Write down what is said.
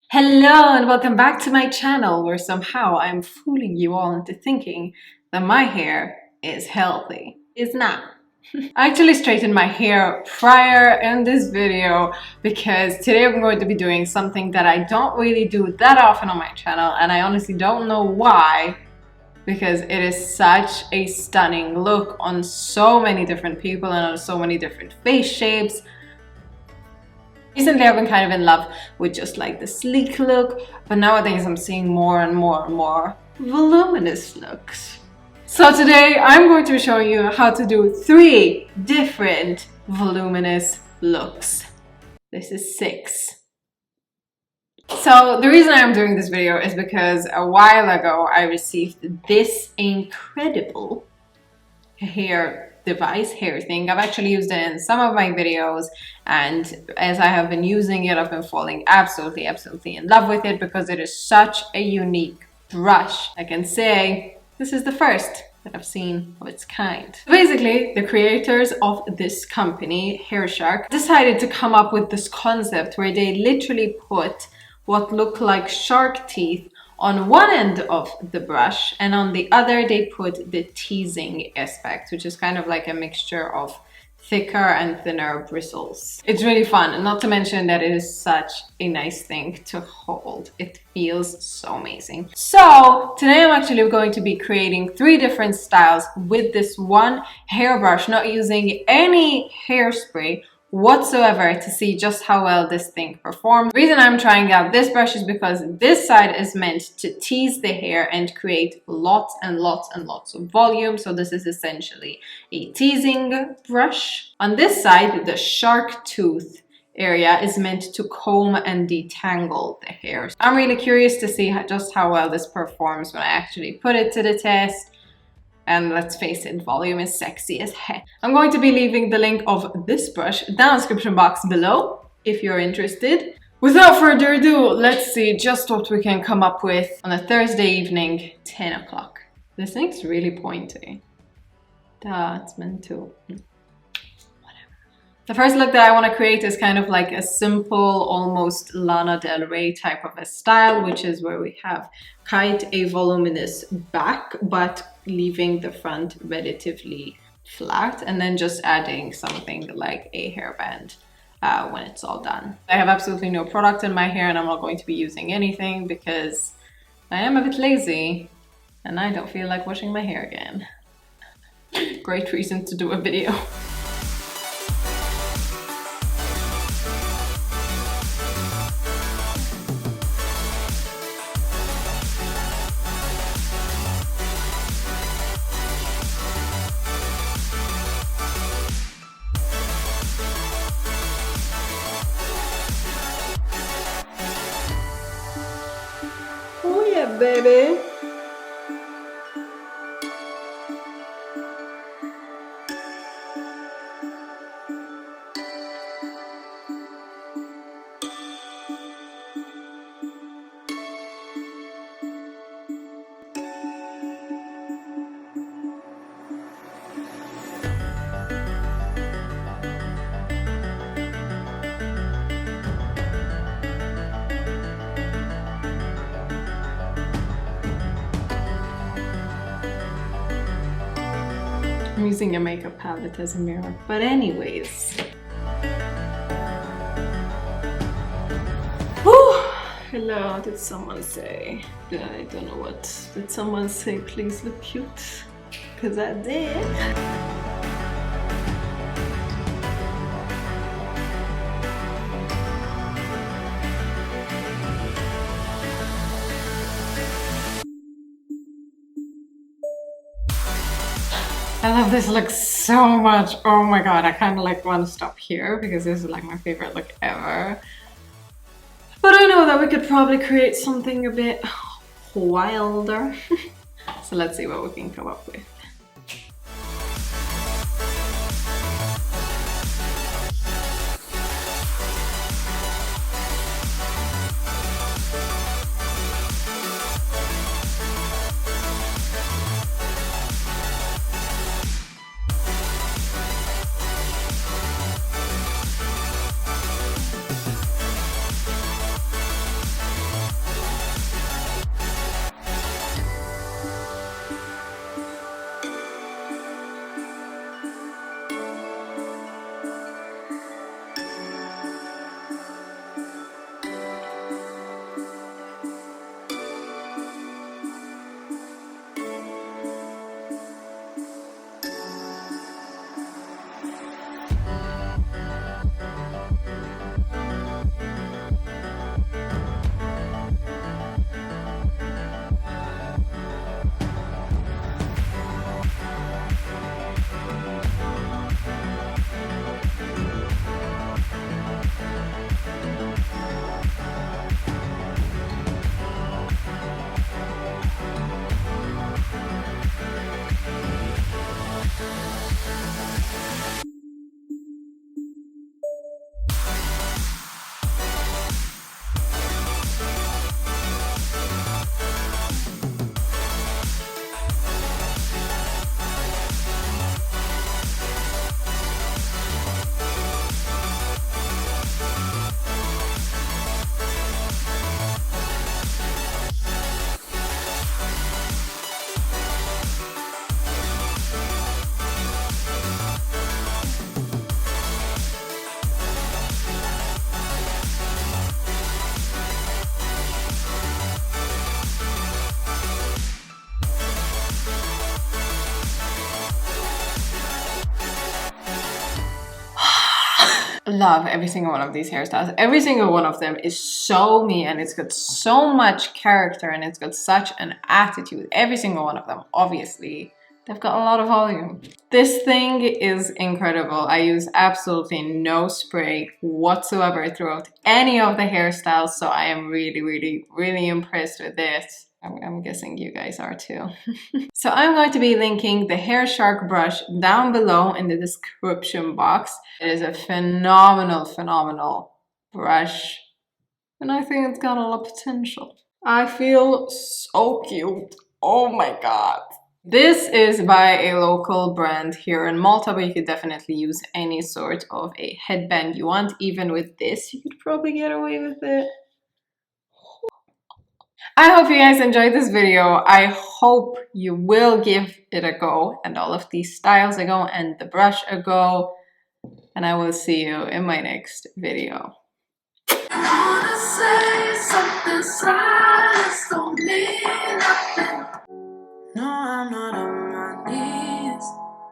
Hello and welcome back to my channel where somehow I'm fooling you all into thinking that my hair is healthy. It's not. I actually straightened my hair prior in this video because today I'm going to be doing something that I don't really do that often on my channel, and I honestly don't know why, because it is such a stunning look on so many different people and on so many different face shapes. Recently I've been kind of in love with just like the sleek look, but nowadays I'm seeing more and more voluminous looks. So today I'm going to be showing you how to do 3 different voluminous looks. This is 6. So the reason I'm doing this video is because a while ago I received this incredible hair thing. I've actually used it in some of my videos, and as I have been using it, I've been falling absolutely in love with it because it is such a unique brush. I can say this is the first that I've seen of its kind. Basically, the creators of this company, Hairshark, decided to come up with this concept where they literally put what look like shark teeth on one end of the brush, and on the other they put the teasing aspect, which is kind of like a mixture of thicker and thinner bristles. It's really fun, and not to mention that it is such a nice thing to hold. It feels so amazing. So today I'm actually going to be creating 3 different styles with this one hairbrush, not using any hairspray whatsoever, to see just how well this thing performs. The reason I'm trying out this brush is because this side is meant to tease the hair and create lots of volume. So this is essentially a teasing brush. On this side, the shark tooth area is meant to comb and detangle the hair. I'm really curious to see just how well this performs when I actually put it to the test. And let's face it, volume is sexy as heck. I'm going to be leaving the link of this brush down in the description box below if you're interested. Without further ado, let's see just what we can come up with on a Thursday evening, 10 o'clock. This thing's really pointy. That's meant to. The first look that I want to create is kind of like a simple, almost Lana Del Rey type of a style, which is where we have quite a voluminous back, but leaving the front relatively flat, and then just adding something like a hairband when it's all done. I have absolutely no product in my hair, and I'm not going to be using anything because I am a bit lazy and I don't feel like washing my hair again. Great reason to do a video. Baby. I'm using a makeup palette as a mirror, but anyways. Whew. Hello, did someone say? I don't know what. Did someone say please look cute? Because I did. I love this look so much. Oh my god, I kind of like want to stop here because this is like my favorite look ever. But I know that we could probably create something a bit wilder. So let's see what we can come up with. love every single one of these hairstyles. Every single one of them is so me, and it's got so much character, and it's got such an attitude. Every single one of them, obviously. They've got a lot of volume. This thing is incredible. I use absolutely no spray whatsoever throughout any of the hairstyles, so I am really, really, really impressed with this. I'm guessing you guys are too. So I'm going to be linking the Hairshark brush down below in the description box. It is a phenomenal, phenomenal brush, and I think it's got a lot of potential. I feel so cute. Oh my god. This is by a local brand here in Malta, but you could definitely use any sort of a headband you want. Even with this, you could probably get away with it. I hope you guys enjoyed this video. I hope you will give it a go, and all of these styles a go, and the brush a go. And I will see you in my next video. No, I'm not a